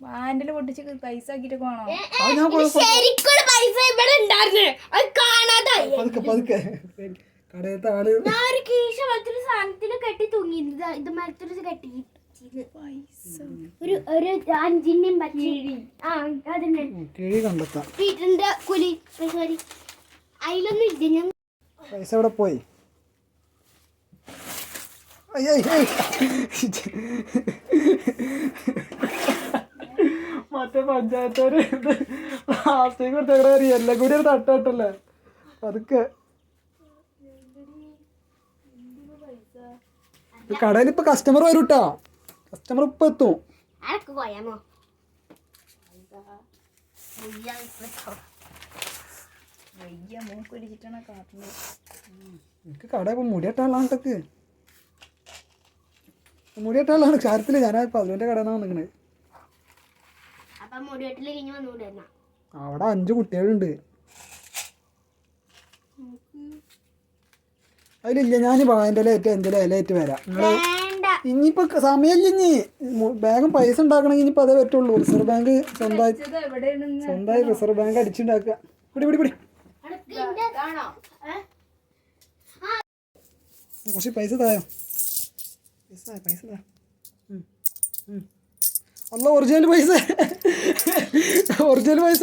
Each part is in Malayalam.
വാൻഡില് പൊട്ടിച്ച് പൈസ ആക്കിട്ട് പോണോ? കെട്ടി തൂങ്ങി ഇത് മരത്തിൽ കെട്ടി ഒരു 5 കിഴി കണ്ടെത്താം. കുലി സോറി അതിലൊന്നും ഇല്ല. ഞാൻ പൈസ എവിടെ പോയി? മറ്റേ പഞ്ചായത്തോര് പ്ലാസ്റ്റിക് കൊടുത്തേ എല്ലാം കൂടി ഒരു തട്ടല്ലേ അതൊക്കെ കടയിൽ ഇപ്പൊ കസ്റ്റമർ വരും കേട്ടോ. കസ്റ്റമർ ഇപ്പൊ എത്തും. എനിക്ക് കട ഇപ്പൊ മുടിയിട്ടാളാണ്ടൊക്കെ മുടിയിട്ടാളാണ് കാര്യത്തില്. ഞാൻ പതിനൊന്റെ കട നിൽക്കണേ. അവിടെ 5 കുട്ടികളുണ്ട്. അതിലില്ല ഞാൻ വായന്റെ ഇലയിട്ട് എന്തെങ്കിലും ഇലയിട്ട് വരാം. ഇനിയിപ്പോ സമയമില്ല. ഇനി ബാങ്കും പൈസ ഉണ്ടാക്കണമെങ്കിൽ ഇനിയിപ്പോ അതേ പറ്റുള്ളൂ. റിസർവ് ബാങ്ക് സ്വന്തമായി റിസർവ് ബാങ്ക് അടിച്ചുണ്ടാക്കുക. പിടി കുറച്ച് പൈസ തായോ. പൈസ താ. അല്ല ഒറിജിനൽ പൈസ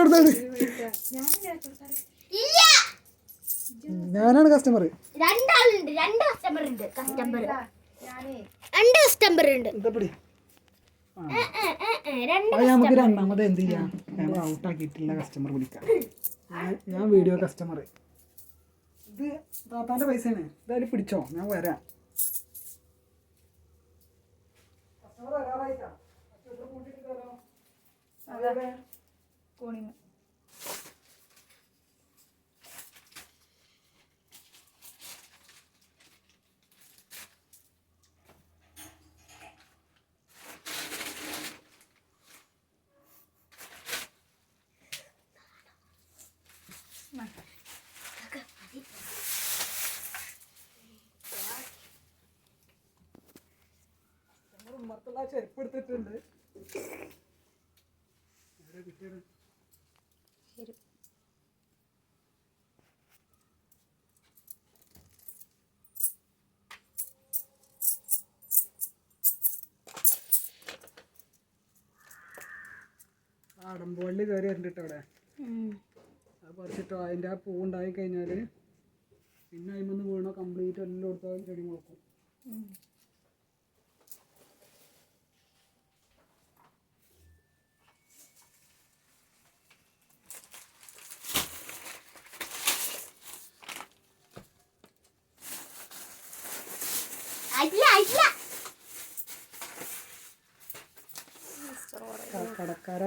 കൊടുത്താണ്. ഞാനാണ് കസ്റ്റമർ. രണ്ട് കസ്റ്റമർ ഉണ്ട്. നമുക്ക് രണ്ടാമത് എന്ത് ചെയ്യാം? ഞങ്ങൾ ഔട്ടാക്കിയിട്ടില്ല കസ്റ്റമർ വിളിക്കാം. ഞാൻ വീഡിയോ കസ്റ്റമർ. ഇത് താത്താന്റെ പൈസയാണ്. ഇതായാലും പിടിച്ചോ, ഞാൻ വരാം. ചെരുപ്പ് എടുത്തിട്ടുണ്ട്. അടമ്പോളിൽ കയറി വരണ്ടിട്ടോ അവിടെ. അത് പറിച്ചിട്ടോ അതിൻ്റെ ആ പൂവുണ്ടായി കഴിഞ്ഞാൽ പിന്നെ അതിമൊന്ന് വീണോ കംപ്ലീറ്റ് എല്ലാം കൊടുത്താൽ ചെടി മുളക്കും.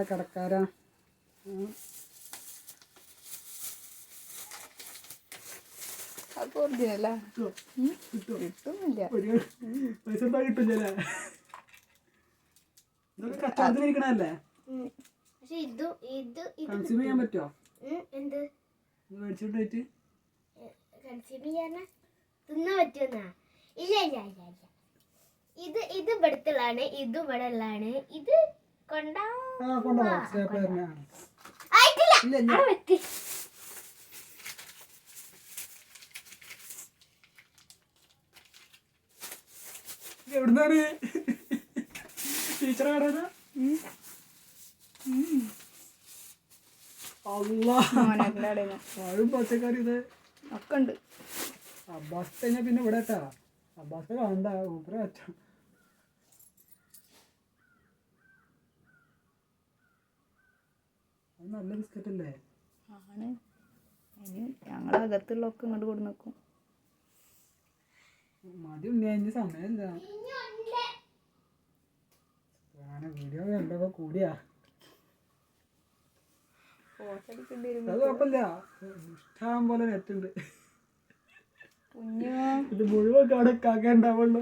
കടക്കാരാ പൈസ എന്താ കിട്ടില്ലേ? ഇതൊക്കെ കച്ചവടത്തിനിരിക്കണല്ലേ? കൺസ്യൂം ചെയ്യാൻ പറ്റുമോ? മേടിച്ചിട്ട് കൺസ്യൂം ചെയ്യാനാ തിന്നാൻ പറ്റുമെന്നാ? ഇല്ല. ഇത് ഇവിടത്തുള്ളതാണ്. ഇത് ഇവിടെ ഉള്ളതാണ്. ഇത് എവിടുന്നാണ് ടീച്ചറെ കട? പഴം പച്ചക്കറി ഇത് ഒക്കെ ഉണ്ട്. അബ്ബാസ് കഴിഞ്ഞാൽ പിന്നെ ഇവിടെ കേട്ടാ. അബ്ബാസ് വേണ്ട ഊപ്പറ വെച്ചോ. നല്ല ബിസ്ക്കറ്റ് അല്ലേ? ആണ്. ഞങ്ങളകത്തുള്ളൊക്കെ ഇങ്ങോട്ട് കൊണ്ട് നിൽക്കും. മതി ഉണ്ണിയതിന് സമയമില്ല. വീഡിയോ കണ്ടപ്പോ കൂടിയാ. അത് കുഴപ്പമില്ല. ഇഷ്ടം പോലെ നെറ്റുണ്ട്. ഇത് മുഴുവൻ കണക്കാക്കേ ഉണ്ടാവുള്ളൂ.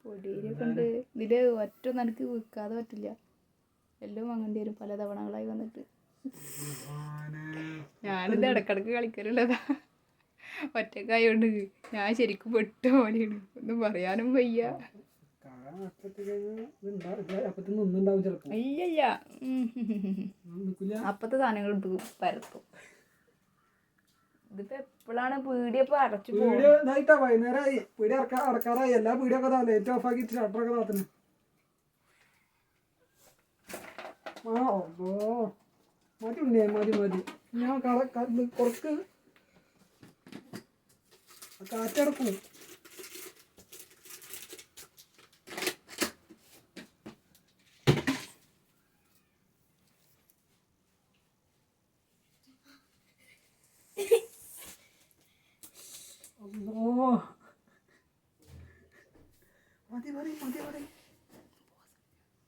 പൊടിയൊക്കെ ഉണ്ട്. ഇതില് ഒറ്റ നനക്ക് വിൽക്കാതെ പറ്റില്ല. എല്ലാം വാങ്ങേണ്ടി വരും പല തവണകളായി വന്നിട്ട്. ഞാനിത് ഇടക്കിടക്ക് കളിക്കലുള്ളതാ. ഒറ്റക്കായോണ്ട് ഞാൻ ശരിക്കും പെട്ട പോലെയാണ്, ഒന്നും പറയാനും വയ്യ. അപ്പത്തിന് ഒന്നുണ്ടാവും ചിലപ്പോ. ഇല്ല അപ്പത്തെ സാധനങ്ങൾ എടുത്ത് പരത്തും. ഇതിപ്പോ എപ്പോഴാണ് പീടിയപ്പോ അടച്ചു പീടിയ ഇതായിട്ടാ വൈകുന്നേരമായി, പീടിയ അടക്കാറായി. എല്ലാ പീടിയൊക്കെ ലൈറ്റ് ഓഫ് ആക്കിയിട്ട് ഷട്ടറൊക്കെ താത്തിന്. മതി ഉണ്ണിയാ, മതി. ഞാൻ കുറച്ച് കാറ്റടക്കും. മതി.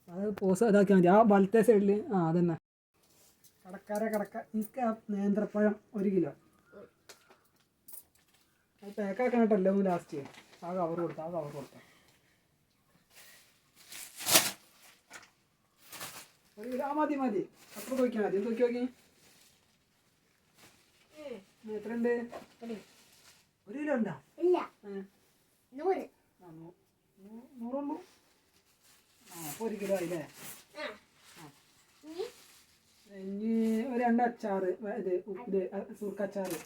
അത് പോസ് ഇതാക്കിയാൽ മതി. ആ വലത്തെ സൈഡിൽ അതന്നെ. കടക്ക എനിക്ക് ആ നേന്ത്രപ്പഴം 1 കിലോ അത് പാക്കാക്കാൻ കേട്ടല്ലോ ലാസ്റ്റ്. ആ കവർ കൊടുത്ത മതി. അത്ര നോക്കിയാൽ മതി. നോക്കി എത്ര ഉണ്ട്? 1 കിലോ ഉണ്ടാ? 100 അപ്പോൾ 1 കിലോ ആയില്ലേ? ഇനി ഒരു 2 അച്ചാറ്, ഇത് സുർക്കച്ചാറ്.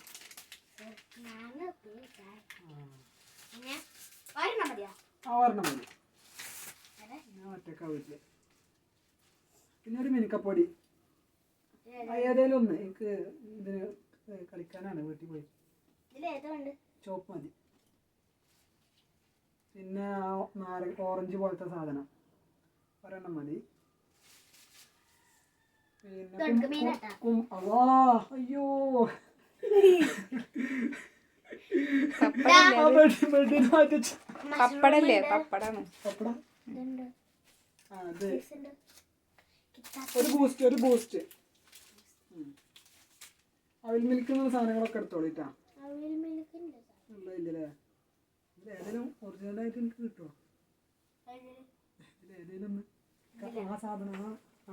ഒരെണ്ണം മതി. ഞാൻ ഒറ്റക്കാ വീട്ടില്. പിന്നെ ഒരു മിനുക്കപ്പൊടി, ഏതേലും ഒന്ന്. എനിക്ക് ഇതിന് കളിക്കാനാണ് വീട്ടിൽ പോയി. ചോപ്പ് മതി. പിന്നെ ഓറഞ്ച് പോലത്തെ സാധനം ഒരെണ്ണം മതി. പിന്നെ അയ്യോ പപ്പടല്ലേ? പപ്പടാണ്. ഒരു ബൂസ്റ്റ് അവിൽ മിൽക്ക് സാധനങ്ങളൊക്കെ എടുത്തോളിട്ടാ. ഇല്ലല്ലേ? ഏതെങ്കിലും ഒറിജിനലായിട്ട് എനിക്ക് കിട്ടുമോ? ഏതെങ്കിലും ഒന്ന് ആ സാധനം ആ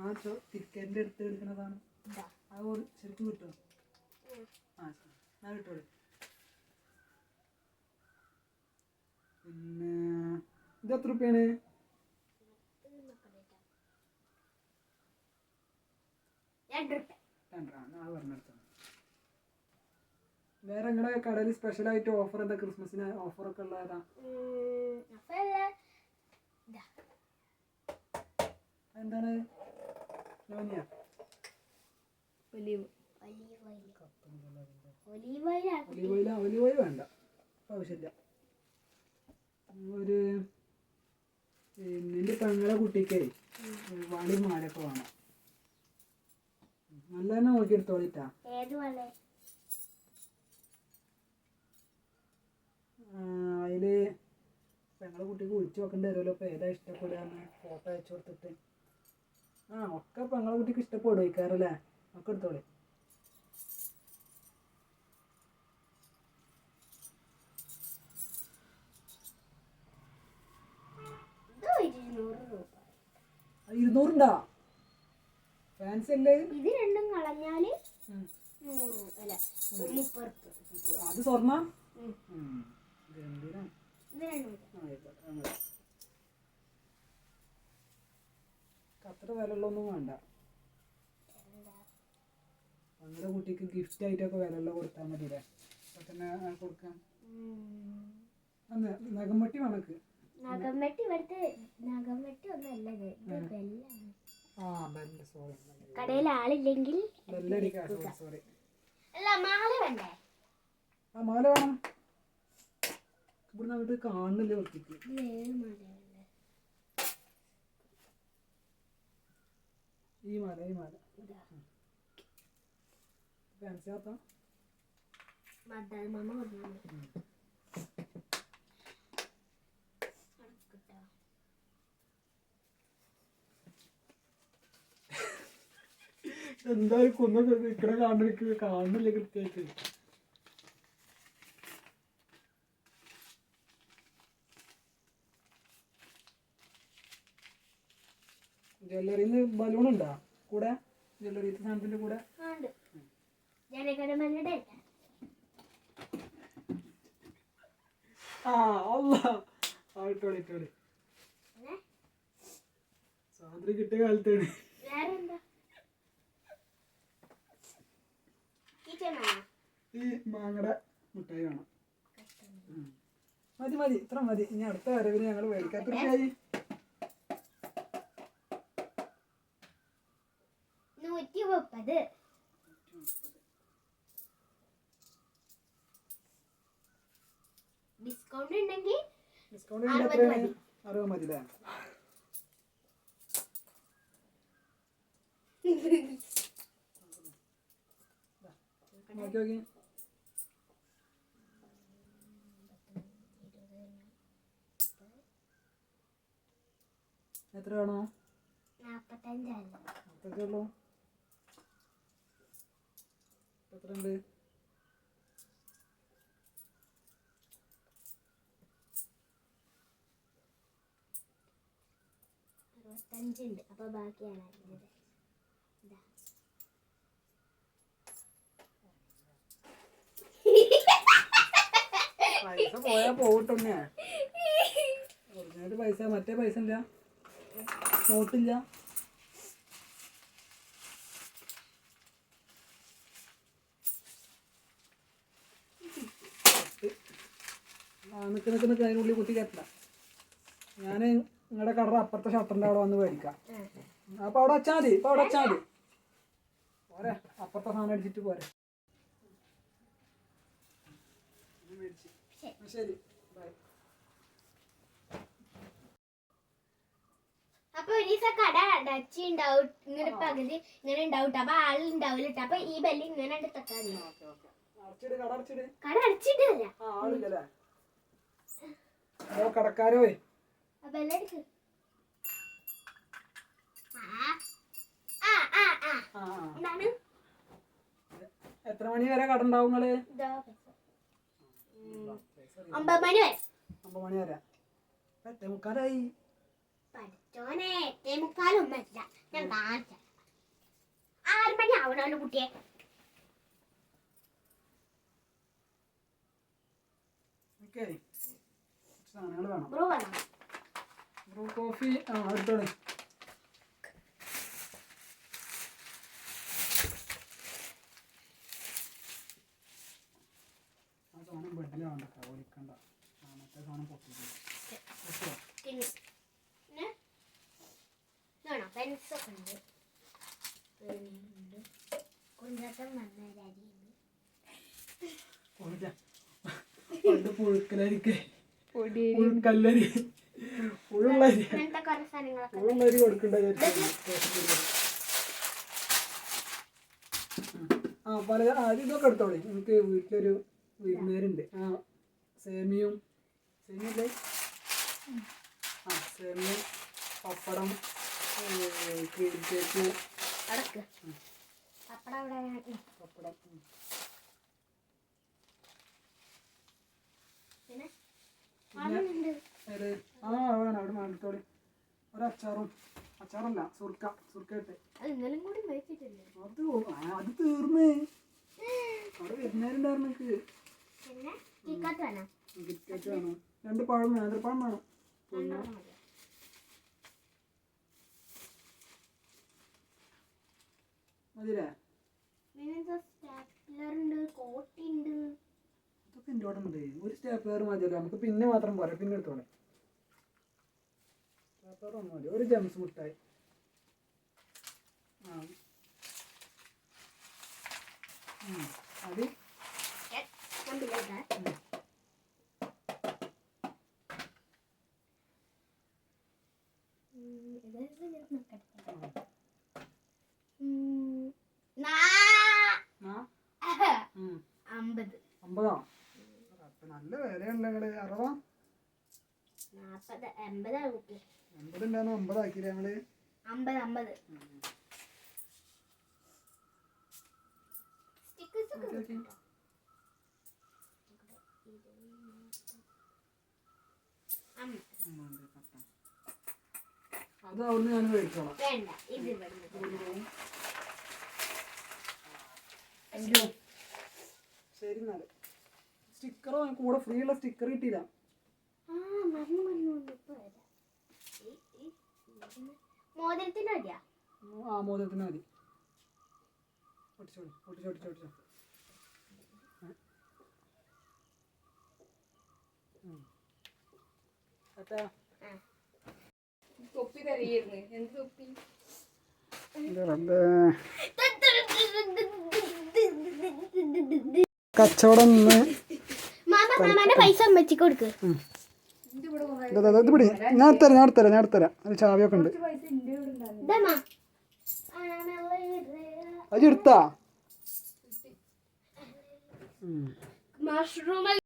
ചിക്കൻ്റെ അടുത്ത് എടുക്കുന്ന സാധനം അത് ശരിക്കും കിട്ടുമോ? ഞാൻ കിട്ടുമോ? പിന്നെ ഇത് എത്ര രൂപയാണ്? വേറെ നിങ്ങളുടെ കടയിൽ സ്പെഷ്യലായിട്ട് ഓഫർ എന്താ? ക്രിസ്മസിന് ഓഫറൊക്കെ ഉള്ളതാ? എന്താണ്? ഒലീവ് ഓയിൽ വേണ്ട, ആവശ്യമില്ല. ഒരു എൻ്റെ പെങ്ങളെ കുട്ടിക്ക് വളി മാലൊക്കെ വേണം. നല്ല തന്നെ നോക്കി എടുത്തോളിട്ടാ. അതില് പെങ്ങളെ കുട്ടിക്ക് വിളിച്ചു നോക്കേണ്ടി വരുമല്ലോ. ഇപ്പൊ ഏതാ ഇഷ്ടപ്പെടുകയെന്ന് ഫോട്ടോ അയച്ചു കൊടുത്തിട്ട്. ഒക്കെ പെങ്ങളെ കുട്ടിക്ക് ഇഷ്ടപ്പെടും ഇക്കാറല്ലേ? ഒക്കെ എടുത്തോളി. $200 ഫാൻസി അല്ലേ? ഇത് രണ്ടും കളഞ്ഞാല് അത് സ്വർണ്ണ. അത്ര വിലയുള്ളൊന്നും വേണ്ട. ഞങ്ങളുടെ കുട്ടിക്ക് ഗിഫ്റ്റ് ആയിട്ടൊക്കെ വിലയുള്ള കൊടുത്താൽ മതിയല്ലേ? അപ്പൊ തന്നെ കൊടുക്കാം. നഖംവെട്ടി വണക്ക് കടയിൽ ആളില്ലെങ്കിൽ മാല വേണം. ഇവിടെ അങ്ങോട്ട് കാണുന്നില്ല വൃത്തിക്ക്. ഈ മാല ഫാൻസി ആത്ത എന്തായാലും കൊന്ന ഇക്കടെ കാണുന്നില്ല കൃത്യമായിട്ട്. ജ്വല്ലറിന്ന് ബലൂൺ ഉണ്ടോ കൂടെ? ജ്വല്ലറി സാധനത്തിന്റെ കൂടെ അല്ലാ ഇട്ടോളി സ്വാതന്ത്ര്യം കിട്ടിയ കാലത്താണ് വേറെന്താ ഈ മാങ്ങയുടെ മുട്ടായി വേണം. മതി ഇത്ര മതി. ഇനി അടുത്ത വരവിന് ഞങ്ങൾ മേടിക്കാത്തൊരു 130. ഡിസ്കൗണ്ട് ഉണ്ടെങ്കിൽ ഡിസ്കൗണ്ട് 60 മതി അല്ലേ? നോക്കി എത്ര വേണോ? 45 ഉള്ളൂ. എത്ര ഉണ്ട്? 65 ഉണ്ട്. അപ്പൊ ബാക്കിയാണ് പൈസ പോയാ പോകട്ടെ. പൈസ മറ്റേ പൈസ ഇല്ല, നോട്ടില്ല. നിക്ക് അതിനുള്ളിൽ കുത്തി കയറ്റില്ല. ഞാൻ നിങ്ങളുടെ കടയുടെ അപ്പുറത്തെ ഷട്ടറിൻ്റെ അവിടെ വന്ന് മേടിക്കാം. അപ്പോൾ അവിടെ വെച്ചാൽ മതി. പോരെ, അപ്പുറത്തെ സാധനം അടിച്ചിട്ട് പോരെ. ശരി, ബൈ. അപ്പൊ ഒരു ദിവസം കട അടച്ചുണ്ടാവും, ഇങ്ങനെ പകുതി ഇങ്ങനെ ഉണ്ടാവും. അപ്പൊ ആളുണ്ടാവില്ല. അപ്പൊ ഈ ബെല്ല് ഇങ്ങനെ തട്ടാ മതി. കട അടച്ചിട്ടില്ല. കടക്കാരോ ബെല്ലടിക്ക്. എത്ര മണി വരെ കട ഉണ്ടാവും നിങ്ങള്? 9 മണി വരെ. 9 മണി വരെ. 8:45. പഠിച്ചോനെ 8:45 ഞാൻ കാണിച്ച 6 മണി ആവണല്ലോ കുട്ടിയെ. സാധനങ്ങൾ വേണം. ബ്രൂ വേണം. ബ്രൂ കോഫി എടുത്തോളെ. ആ സാധനം ബെഡിലാണ് ഒലിക്കണ്ട. മറ്റേ സാധനം പൊട്ടില്ല. പെൻസൊക്കെ ഉണ്ട്. കുഞ്ചാട്ടം വന്ന പുഴുക്കലരിക്ക് പൊടി പുഴുക്കല്ലരി പുഴുള്ളരി അങ്ങനത്തെ കുറെ സാധനങ്ങളൊക്കെ പുഴുള്ളരി കൊടുക്കണ്ട. പല ഇതൊക്കെ എടുത്തോളി. എനിക്ക് വീട്ടിലൊരു വിരുന്നുകാരുണ്ട്. സേമിയും സേമിയല്ലേ? സേമിയും പപ്പടം ക്രീം കേക്ക് അടക്ക് പപ്പടം അവിടെ പപ്പടം പിന്നെ വേണം അവിടെ മേടിത്തോളി. അച്ചാറല്ല സുർക്ക ഇട്ട് ഇന്നലും കൂടി മേടിച്ചിട്ടില്ലേ? അത് തീർന്നേ. അവിടെ വരുന്നവരുണ്ടായിരുന്നു. പിന്നെ കിക്കാറ്റ് വേണം. കിറ്റ്കാറ്റ് വേണം. 2 പഴം നേന്ത്രപ്പഴം വേണം. മതില്ലേ? കോട്ടിണ്ട്. ഇതൊക്കെ എൻ്റെ അവിടെ ഉണ്ട്. ഒരു സ്റ്റാപ്ലർ മതിയല്ലോ നമുക്ക്. പിന്നെ മാത്രം പോരാ, പിന്നെ എടുത്തോളെ. സ്റ്റാപ്ലർ ഒന്നും മതി. ഒരു ജംസ് മിഠായി. അത് നല്ല വിലയാണല്ലോ. 60 80 ഉണ്ടായിരുന്നു. 50 ആക്കിയില്ലേ ഞങ്ങള്? 50 അത് അവിടുന്ന് ഞാൻ മേടിച്ചോളാം. വേണ്ട, ഇത് ശരി. എന്നാല് സ്റ്റിക്കറോ കൂടെ ഫ്രീ ഉള്ള സ്റ്റിക്കർ കിട്ടിയില്ല. മോതിരത്തിന് മതിയാ ആ മോദത്തിന് മതി. ഒട്ടിച്ചോളി ഒട്ടിച്ചോ ഒട്ടിച്ചോ ഒട്ടിച്ചോ. തൊപ്പി തരയായിരുന്നു. എന്ത് തൊപ്പി? കച്ചവടം നിന്ന് മാമാന്റെ പൈസ അമ്മച്ചിക്ക് കൊടുക്ക്. ഇത് പിടി. ഞാൻ എടുത്തരാം അത് ചാവിയൊക്കെ ഉണ്ട്. പൈസ എൻ്റെ ഇവിടെ ഉണ്ടായിരുന്നു. ഇതാ അത് എടുത്താ മഷ്റൂം